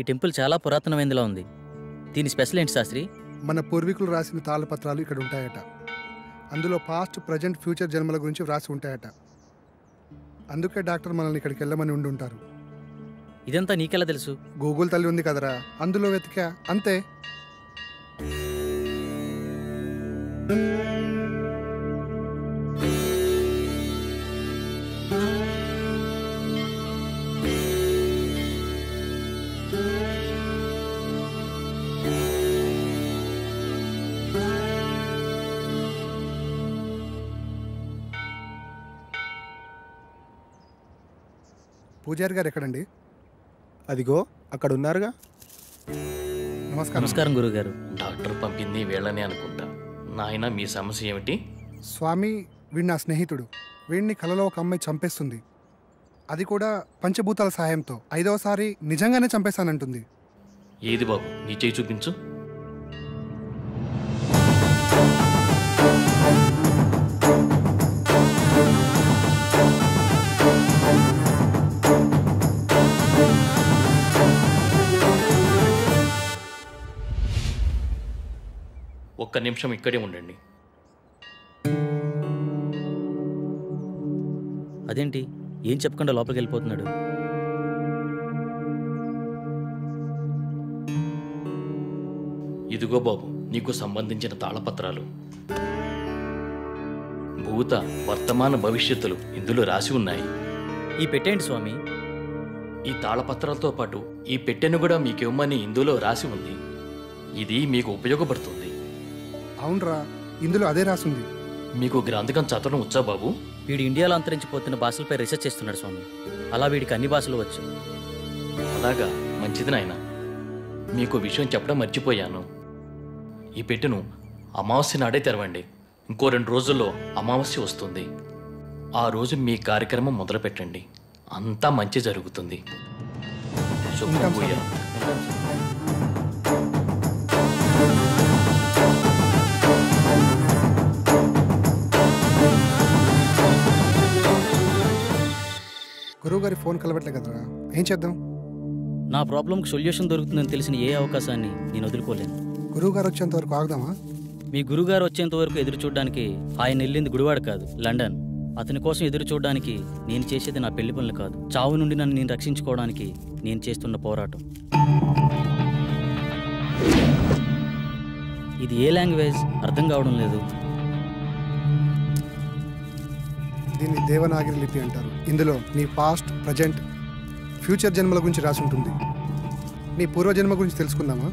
ఈ టెంపుల్ చాలా పురాతనమైనదిలా ఉంది. దీని స్పెషల్ ఏంటి శాస్త్రి? మన పూర్వీకులు రాసిన తాళపత్రాలు ఇక్కడ ఉంటాయట. అందులో పాస్ట్, ప్రజెంట్, ఫ్యూచర్ జన్మల గురించి వ్రాసి ఉంటాయట. అందుకే డాక్టర్ మనల్ని ఇక్కడికి వెళ్ళమని ఉండుంటారు. ఇదంతా నీకెలా తెలుసు? గూగుల్ తల్లి ఉంది కదరా, అందులో వెతికా అంతే. పూజారి గారు ఎక్కడండి? అదిగో అక్కడ ఉన్నారుగా. నమస్కారం. నమస్కారం గురుగారు. డాక్టర్ పంపింది వీళ్ళని అనుకుంటా. నాయన మీ సమస్య ఏమిటి? స్వామి, వీడు నా స్నేహితుడు. వీడిని కలలో ఒక అమ్మాయి చంపేస్తుంది. అది కూడా పంచభూతాల సహాయంతో. 5వసారి నిజంగానే చంపేశానంటుంది. ఏది బాబు, నీ చేయి చూపించు. ఒక్క నిమిషం ఇక్కడే ఉండండి. అదేంటి ఏం చెప్పకుండా లోపలికి వెళ్ళిపోతున్నాడు? ఇదిగో బాబు, నీకు సంబంధించిన తాళపత్రాలు. భూత, వర్తమాన, భవిష్యత్తులు ఇందులో రాసి ఉన్నాయి. ఈ పెట్టేంటి స్వామి? ఈ తాళపత్రాలతో పాటు ఈ పెట్టెను కూడా మీకివ్వమని ఇందులో రాసి ఉంది. ఇది మీకు ఉపయోగపడుతుంది. అవునరా, ఇందులో అదే రాసుంది. మీకు గ్రంథకం చదవడం వచ్చా బాబు? వీడు ఇండియాలో అంతరించిపోతున్న భాషలపై రీసెర్చ్ చేస్తున్నాడు స్వామి. అలా వీడికి అన్ని భాషలు వచ్చు. అలాగా, మంచిది నాయన. మీకు విషయం చెప్పడం మర్చిపోయాను. ఈ పెట్టెను అమావాస్య నాడే తెరవండి. ఇంకో 2 రోజుల్లో అమావాస్య వస్తుంది. ఆ రోజు మీ కార్యక్రమం మొదలు పెట్టండి. అంతా మంచి జరుగుతుంది. శుభం భూయాత్. గురువుగారి ఫోన్ కలవట్లే కదరా, ఏం చేద్దాం? నా ప్రాబ్లంకి సొల్యూషన్ దొరుకుతుందని తెలిసిన ఏ అవకాశాన్ని నేను వదులుకోలేను. గురువుగారు వచ్చేంత వరకు ఆగుదామా? మీ గురుగారు వచ్చేంత వరకు ఎదురు చూడడానికి ఆయన వెళ్ళింది గుడివాడ కాదు, లండన్. అతని కోసం ఎదురు చూడడానికి నేను చేసేది నా పెళ్లి పనులు కాదు, చావు నుండి నన్ను నేను రక్షించుకోవడానికి నేను చేస్తున్న పోరాటం. ఇది ఏ లాంగ్వేజ్ అర్థం కావడం లేదు. దీన్ని దేవనాగరి లిపి అంటారు. ఇందులో నీ పాస్ట్, ప్రజెంట్, ఫ్యూచర్ జన్మల గురించి రాసి ఉంటుంది. నీ పూర్వజన్మ గురించి తెలుసుకుందామా?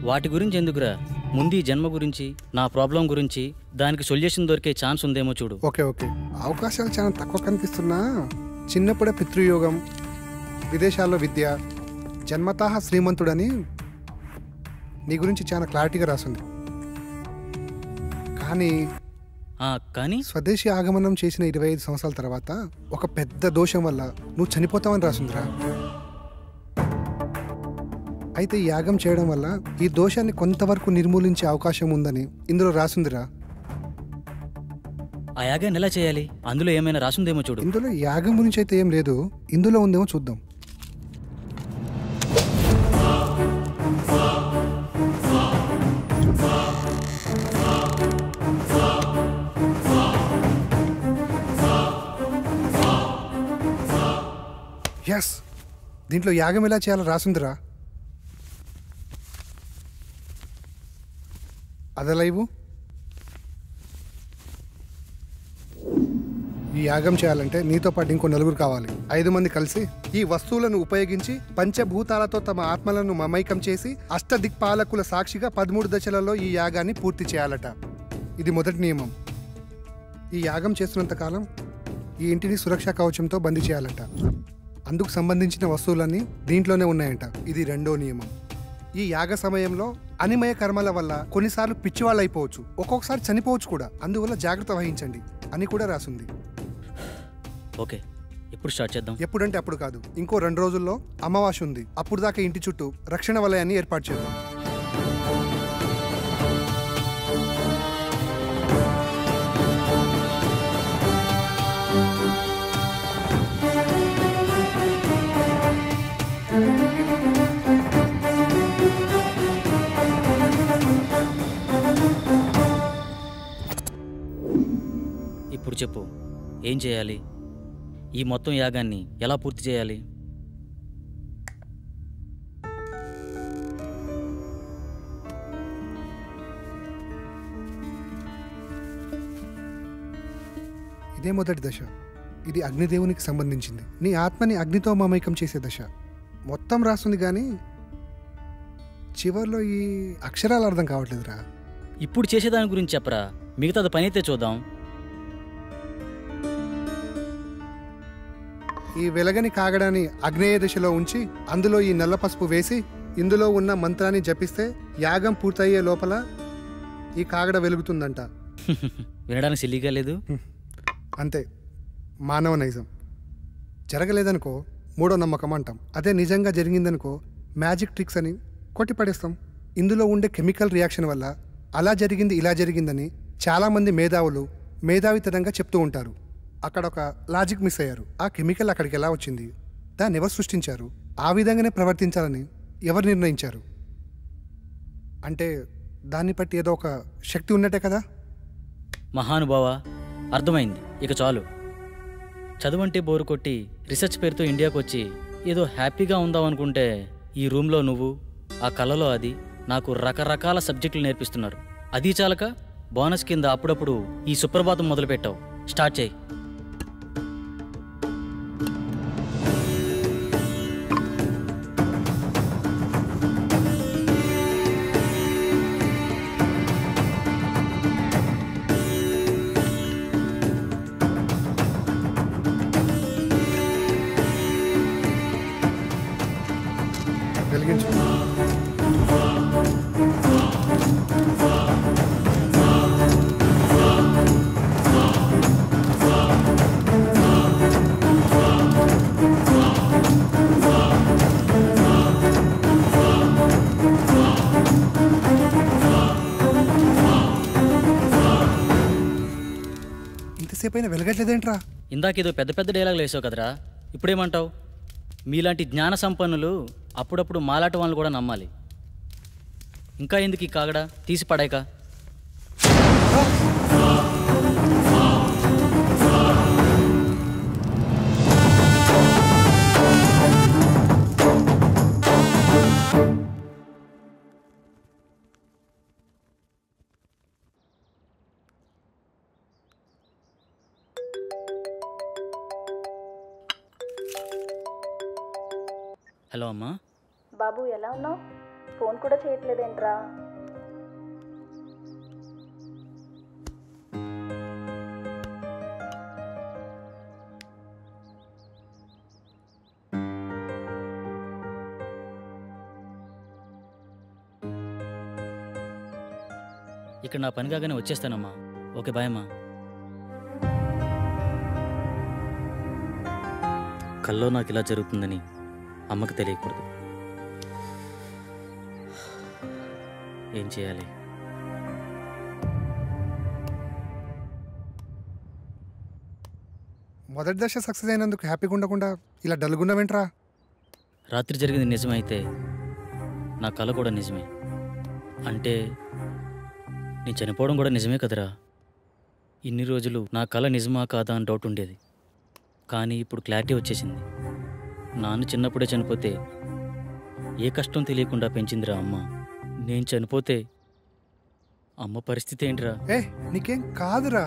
వాటి గురించి ఎందుకురా, ముందు ఈ జన్మ గురించి, నా ప్రాబ్లం గురించి, దానికి సొల్యూషన్ దొరికే ఛాన్స్ ఉందేమో చూడు. ఓకే ఓకే, అవకాశాలు చాలా తక్కువ కనిపిస్తున్నా చిన్నప్పుడే పితృయోగం, విదేశాల్లో విద్య, జన్మతః శ్రీమంతుడని నీ గురించి చాలా క్లారిటీగా రాసింది. కానీ స్వదేశీ ఆగమనం చేసిన 25 సంవత్సరాల తర్వాత ఒక పెద్ద దోషం వల్ల నువ్వు చనిపోతావని రాసిందిరా. అయితే ఈ యాగం చేయడం వల్ల ఈ దోషాన్ని కొంతవరకు నిర్మూలించే అవకాశం ఉందని ఇందులో రాసిందిరా. ఆ యాగాన్ని ఎలా చేయాలి? అందులో ఏమైనా రాసుందేమో చూడు. ఇందులో యాగం గురించి అయితే ఏం లేదు, ఇందులో ఉందేమో చూద్దాం. ఎస్, దీంట్లో యాగం ఎలా చేయాలో రాసుందిరా. అదలా ఇవ్వు. ఈ యాగం చేయాలంటే నీతో పాటు ఇంకో 4 కావాలి. 5 మంది కలిసి ఈ వస్తువులను ఉపయోగించి పంచభూతాలతో తమ ఆత్మలను మమైకం చేసి అష్టదిక్పాలకుల సాక్షిగా 13 దశలలో ఈ యాగాన్ని పూర్తి చేయాలట. ఇది మొదటి నియమం. ఈ యాగం చేస్తున్నంత కాలం ఈ ఇంటిని సురక్షా కవచంతో బందీ చేయాలట. అందుకు సంబంధించిన వస్తువులన్నీ దీంట్లోనే ఉన్నాయంట. ఇది 2వ నియమం. ఈ యాగ సమయంలో అనిమయ కర్మల వల్ల కొన్నిసార్లు పిచ్చివాళ్ళు అయిపోవచ్చు, ఒక్కొక్కసారి చనిపోవచ్చు కూడా. అందువల్ల జాగ్రత్త వహించండి అని కూడా రాసుంది. ఓకే, ఎప్పుడు స్టార్ట్ చేద్దాం? ఎప్పుడంటే అప్పుడు కాదు, ఇంకో 2 రోజుల్లో అమావాస్య ఉంది. అప్పుడు దాకా ఇంటి చుట్టూ రక్షణ వలయాన్ని ఏర్పాటు చేద్దాం. చెప్పు, ఏం చేయాలి? ఈ మొత్తం యాగాన్ని ఎలా పూర్తి చేయాలి? ఇదే మొదటి దశ. ఇది అగ్నిదేవునికి సంబంధించింది. నీ ఆత్మని అగ్నితో మమైకం చేసే దశ. మొత్తం రాస్తుంది కానీ చివర్లో ఈ అక్షరాలు అర్థం కావట్లేదురా. ఇప్పుడు చేసేదాని గురించి చెప్పరా, మిగతాది పని అయితే చూద్దాం. ఈ వెలగని కాగడాన్ని అగ్నేయ దిశలో ఉంచి అందులో ఈ నల్ల పసుపు వేసి ఇందులో ఉన్న మంత్రాన్ని జపిస్తే యాగం పూర్తయ్యే లోపల ఈ కాగడ వెలుగుతుందంట. వినడానికి సిల్లీగా లేదు. అంతే, మానవ నైజం. జరగలేదనుకో మూడో నమ్మకం అంటాం. అదే నిజంగా జరిగిందనుకో మ్యాజిక్ ట్రిక్స్ అని కొట్టిపడేస్తాం. ఇందులో ఉండే కెమికల్ రియాక్షన్ వల్ల అలా జరిగింది ఇలా జరిగిందని చాలామంది మేధావులు మేధావితనంగా చెప్తూ ఉంటారు. అక్కడ ఒక లాజిక్ మిస్ అయ్యారు. ఆ కెమికల్ అక్కడికి ఎలా వచ్చింది, దాన్ని ఎవరు సృష్టించారు, ఆ విధంగానే ప్రవర్తించాలని ఎవరు నిర్ణయించారు? అంటే దాన్ని బట్టి ఏదో ఒక శక్తి ఉన్నట్టే కదా. మహానుభావ, అర్థమైంది. ఇక చాలు. చదువంటే బోరు కొట్టి రీసెర్చ్ పేరుతో ఇండియాకు వచ్చి ఏదో హ్యాపీగా ఉందామనుకుంటే ఈ రూమ్లో నువ్వు, ఆ కళలో అది నాకు రకరకాల సబ్జెక్టులు నేర్పిస్తున్నారు. అది చాలక బోనస్ కింద అప్పుడప్పుడు ఈ సుప్రభాతం మొదలుపెట్టావు. స్టార్ట్ చేయి. వెలిగించు. ఇంతసేపు అయినా వెలగట్లేదేంట్రా? ఇందాకేదో పెద్ద పెద్ద డైలాగులు వేసావు కదరా, ఇప్పుడేమంటావు? మీలాంటి జ్ఞాన సంపన్నులు అప్పుడప్పుడు మాలాట వాళ్ళని కూడా నమ్మాలి. ఇంకా ఎందుకు ఈ కాగడా, తీసి పడాయిక. హలో అమ్మా. బాబు ఎలా ఉన్నావు? ఫోన్ కూడా చేయట్లేదేంట్రా? ఇక్కడ నా పని కాగానే వచ్చేస్తానమ్మా. ఓకే, బాయ్ అమ్మా. కల్లో నాకు ఇలా జరుగుతుందని అమ్మకు తెలియకూడదు. ఏం చేయాలి? మొదటి దశ సక్సెస్ అయినందుకు హ్యాపీగా ఉండకుండా ఇలా డల్గుండవేంట్రా? రాత్రి జరిగింది నిజమైతే నా కళ కూడా నిజమే. అంటే నేను చనిపోవడం కూడా నిజమే కదరా. ఇన్ని రోజులు నా కళ నిజమా కాదా అని డౌట్ ఉండేది. కానీ ఇప్పుడు క్లారిటీ వచ్చేసింది. నాన్న చిన్నప్పుడే చనిపోతే ఏ కష్టం తెలియకుండా పెంచిందిరా అమ్మ. నేను చనిపోతే అమ్మ పరిస్థితి ఏంటిరా? నీకేం కాదురా.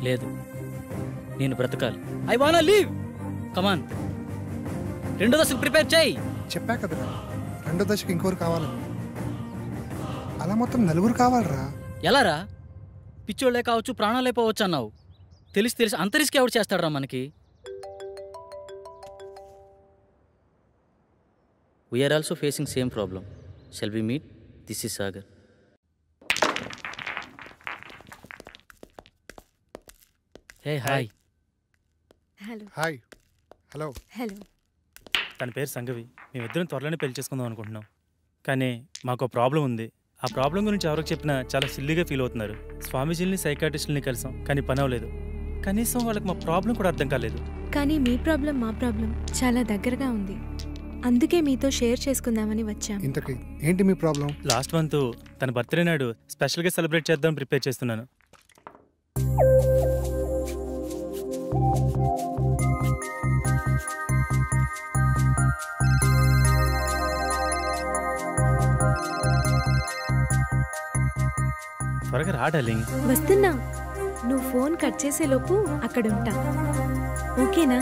లేదు, నేను బ్రతకాలి. ఐ వానా లీవ్. కమాన్, రెండో దశకు ప్రిపేర్ చేయి. చెప్పా కదరా, రెండో దశకు ఇంకోరు కావాలని. అలా మొత్తం నలుగురు కావాలరా. ఎలారా? పిచ్చోళ్లే కావచ్చు, ప్రాణాలే పోవచ్చు అన్నావు. తెలిసి అంత రిస్క్ ఎవరు చేస్తాడరా మనకి? We are also facing same problem. Shall we meet? This is Sagar. Hey hi. Hello. Hi. Hello. Hello. తన పేరు సంగవి. మేమిద్దరం త్వరలోనే పెళ్లి చేసుకుందాం అనుకుంటున్నాం. కానీ మాకు ప్రాబ్లం ఉంది. ఆ ప్రాబ్లం గురించి ఎవరికి చెప్పినా చాలా సిల్లీగా ఫీల్ అవుతున్నారు. స్వామీజీని, సైకాట్రిస్టులని కలిసాం, కానీ పని అవ్వలేదు. కనీసం వాళ్ళకి మా ప్రాబ్లం కూడా అర్థం కాలేదు. కానీ మీ ప్రాబ్లం మా ప్రాబ్లం చాలా దగ్గరగా ఉంది. అందుకే మీతో షేర్ చేసుకుందామని వచ్చాం. ఇంతకీ ఏంటి మీ ప్రాబ్లం? లాస్ట్ మంత్ తన బర్త్డే నాడు స్పెషల్గా సెలబ్రేట్ చేద్దాం ప్రిపేర్ చేస్తున్నాను. త్వరగా రా డార్లింగ్. వస్తున్నా. నువ్వు ఫోన్ కట్ చేసేలోపు అక్కడ ఉంటా. ఓకేనా?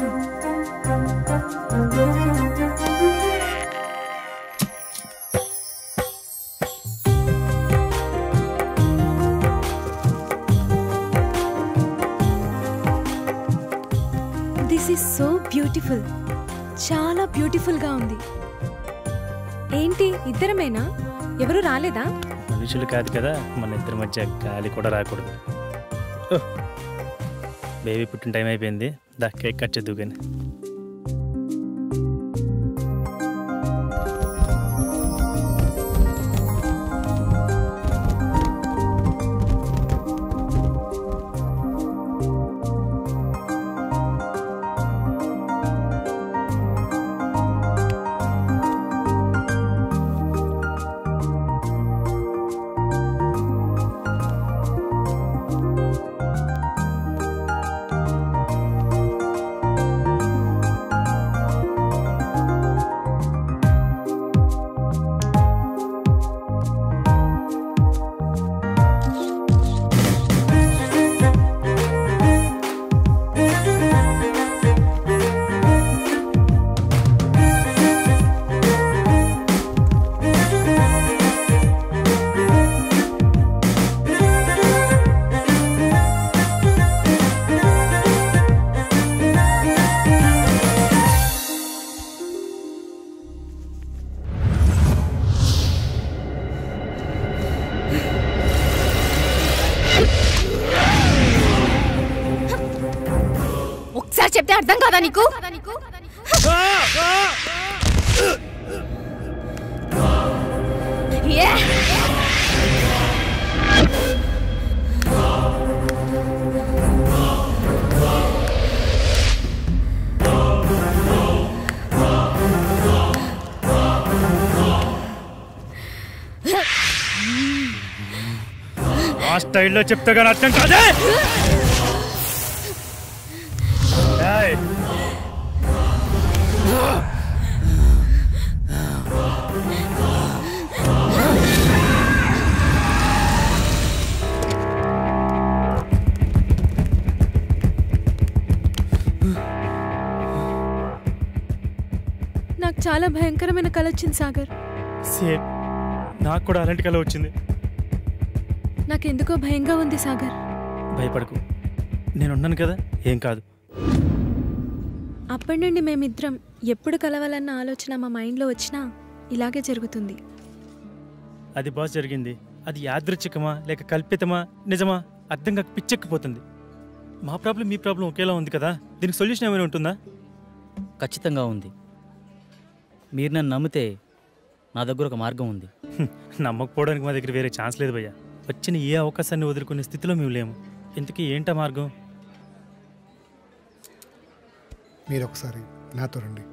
This is so beautiful. చాలా బ్యూటిఫుల్గా ఉంది. ఏంటి ఇద్దరమేనా? ఎవరు రాలేదా? మనుషులు కాదు కదా, మన ఇద్దరి మధ్య గాలి కూడా రాకూడదు. బేబీ పుట్టిన టైం అయిపోయింది. దా కేక్ కట్ చేద్దు కానీ. ఒకసారి చెప్తే అర్థం కాదా నీకు? ఆ స్టైల్లో చెప్తే కానీ అర్థం కాదే. నాకు చాలా భయంకరమైన కల వచ్చింది సాగర్. సేమ్ నాకు కూడా అలాంటి కల వచ్చింది. నాకెందుకో భయంగా ఉంది సాగర్. భయపడకు, నేనున్నాను కదా, ఏం కాదు. అప్పటి నుండి మేమిద్దరం ఎప్పుడు కలవాలన్న ఆలోచన మా మైండ్లో వచ్చినా ఇలాగే జరుగుతుంది. అది బాస్ జరిగింది. అది యాదృచ్ఛికమా లేక కల్పితమా నిజమా అర్థం కాక పిచ్చెక్కిపోతుంది. మా ప్రాబ్లం మీ ప్రాబ్లం ఒకేలా ఉంది కదా, దీనికి సొల్యూషన్ ఏమైనా ఉంటుందా? ఖచ్చితంగా ఉంది. మీరు నన్ను నమ్మితే నా దగ్గర ఒక మార్గం ఉంది. నమ్మకపోవడానికి మా దగ్గర వేరే ఛాన్స్ లేదు భయ్యా. వచ్చిన ఏ అవకాశాన్ని వదులుకునే స్థితిలో మేము లేము. ఇంతకీ ఏంటా మార్గం? మీరు ఒకసారి నాతో రండి.